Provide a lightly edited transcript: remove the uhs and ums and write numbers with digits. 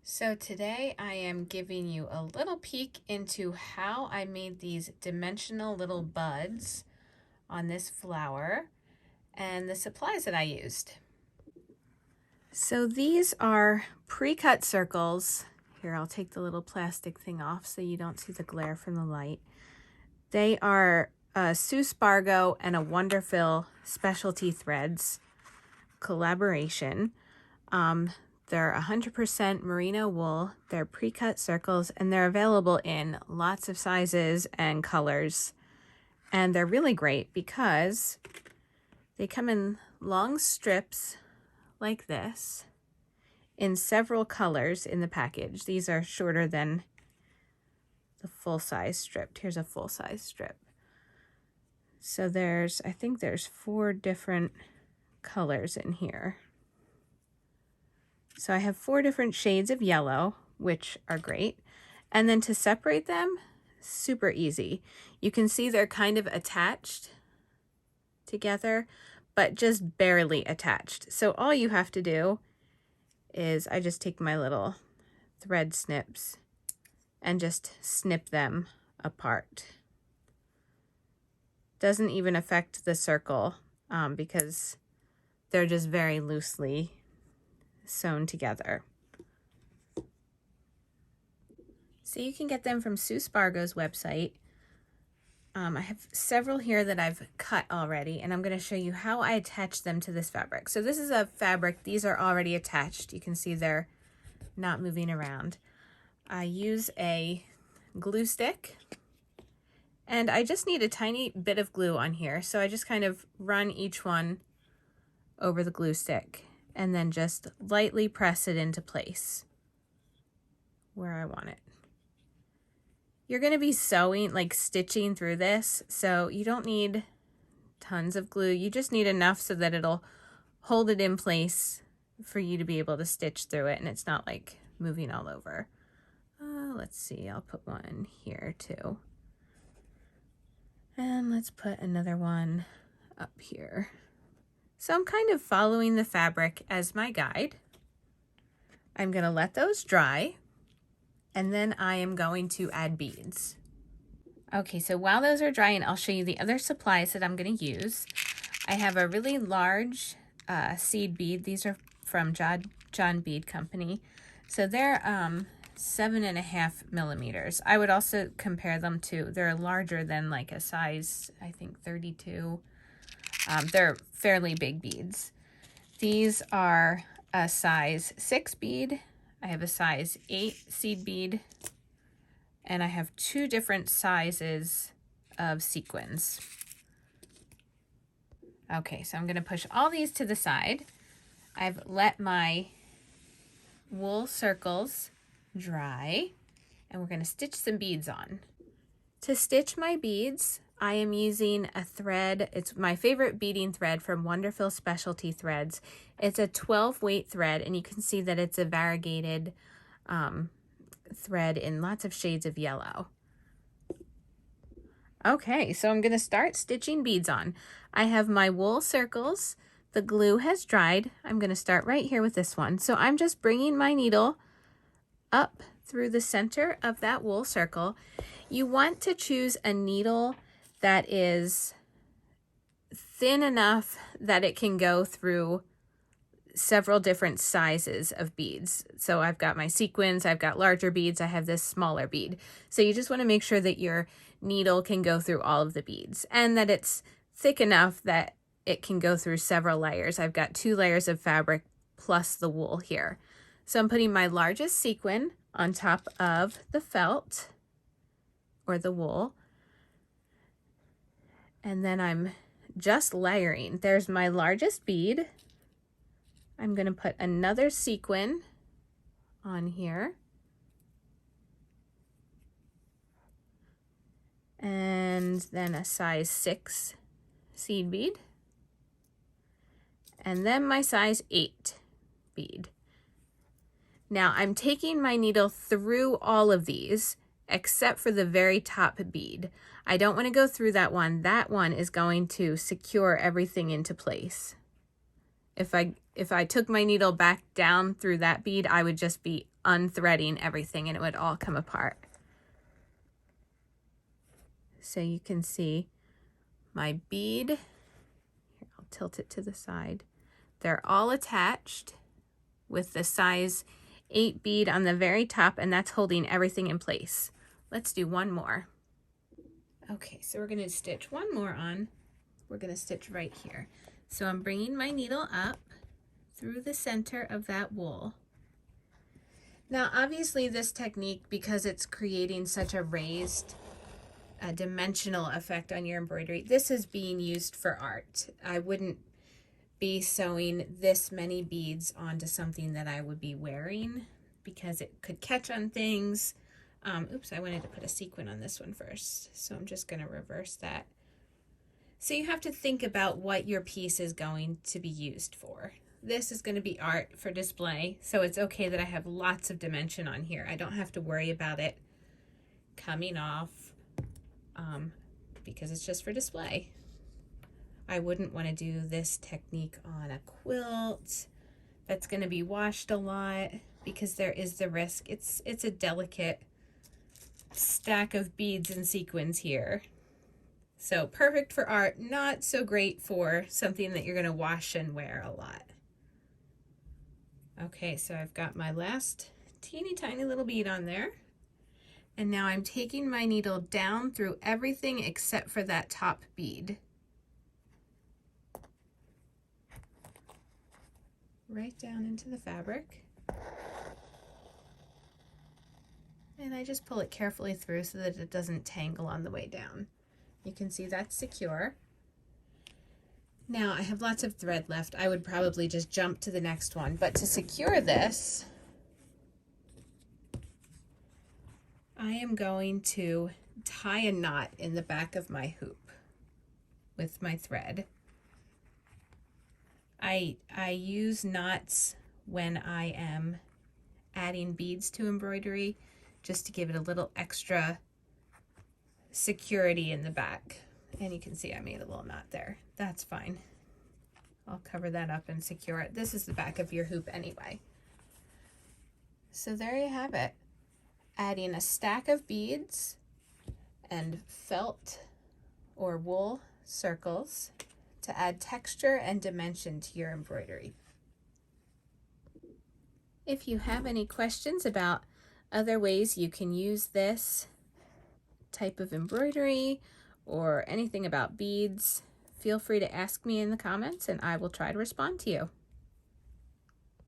So today I am giving you a little peek into how I made these dimensional little buds on this flower and the supplies that I used. So these are pre-cut circles. Here, I'll take the little plastic thing off so you don't see the glare from the light. They are a Sue Spargo and a Wonderfil Specialty Threads collaboration. They're 100% merino wool, they're pre-cut circles, and they're available in lots of sizes and colors. And they're really great because they come in long strips like this in several colors in the package. These are shorter than the full-size strip. Here's a full-size strip. So I think there's 4 different colors in here. So I have 4 different shades of yellow, which are great. And then to separate them, super easy. You can see they're kind of attached together, but just barely attached. So all you have to do is I just take my little thread snips and just snip them apart. Doesn't even affect the circle because they're just very loosely sewn together. So you can get them from Sue Spargo's website. I have several here that I've cut already, and I'm going to show you how I attach them to this fabric. So this is a fabric, these are already attached. You can see they're not moving around. I use a glue stick, and I just need a tiny bit of glue on here. So I just kind of run each one over the glue stick and then just lightly press it into place where I want it. You're going to be sewing, like stitching through this, so you don't need tons of glue. You just need enough so that it'll hold it in place for you to be able to stitch through it, and it's not like moving all over. Let's see, I'll put one here too. And let's put another one up here. So I'm kind of following the fabric as my guide. I'm going to let those dry, and then I am going to add beads. Okay, so while those are drying, I'll show you the other supplies that I'm going to use. I have a really large seed bead. These are from John Bead Company. So they're 7.5 millimeters. I would also compare them to, they're larger than like a size, I think 32. They're fairly big beads. These are a size 6 bead. I have a size 8 seed bead. And I have 2 different sizes of sequins. Okay, so I'm going to push all these to the side. I've let my wool circles dry, and we're going to stitch some beads on. To stitch my beads, I am using a thread. It's my favorite beading thread from Wonderfil Specialty Threads. It's a 12 weight thread, and you can see that it's a variegated thread in lots of shades of yellow. Okay, so I'm going to start stitching beads on. I have my wool circles. The glue has dried. I'm going to start right here with this one. So I'm just bringing my needle up through the center of that wool circle. You want to choose a needle that is thin enough that it can go through several different sizes of beads. So I've got my sequins, I've got larger beads, I have this smaller bead. So you just want to make sure that your needle can go through all of the beads and that it's thick enough that it can go through several layers. I've got 2 layers of fabric plus the wool here. So I'm putting my largest sequin on top of the felt or the wool. And then I'm just layering. There's my largest bead. I'm going to put another sequin on here. And then a size 6 seed bead. And then my size 8 bead. Now I'm taking my needle through all of these except for the very top bead. I don't want to go through that one. That one is going to secure everything into place. If I took my needle back down through that bead, I would just be unthreading everything and it would all come apart. So you can see my bead. Here, I'll tilt it to the side. They're all attached with the size 8 bead on the very top, and that's holding everything in place. Let's do one more. Okay, so we're going to stitch one more on. We're going to stitch right here. So I'm bringing my needle up through the center of that wool. Now obviously this technique, because it's creating such a raised dimensional effect on your embroidery, this is being used for art. I wouldn't be sewing this many beads onto something that I would be wearing because it could catch on things. Oops, I wanted to put a sequin on this one first, so I'm just going to reverse that. So you have to think about what your piece is going to be used for. This is going to be art for display, so it's okay that I have lots of dimension on here. I don't have to worry about it coming off because it's just for display. I wouldn't want to do this technique on a quilt that's going to be washed a lot because there is the risk. It's a delicate stack of beads and sequins here. So perfect for art, not so great for something that you're going to wash and wear a lot. Okay, so I've got my last teeny tiny little bead on there. And now I'm taking my needle down through everything except for that top bead. Right down into the fabric. And I just pull it carefully through so that it doesn't tangle on the way down. You can see that's secure. Now I have lots of thread left. I would probably just jump to the next one, but to secure this, I am going to tie a knot in the back of my hoop with my thread. I use knots when I am adding beads to embroidery just to give it a little extra security in the back. And you can see I made a little knot there. That's fine. I'll cover that up and secure it. This is the back of your hoop anyway. So there you have it. Adding a stack of beads and felt or wool circles to add texture and dimension to your embroidery. If you have any questions about other ways you can use this type of embroidery or anything about beads, feel free to ask me in the comments and I will try to respond to you.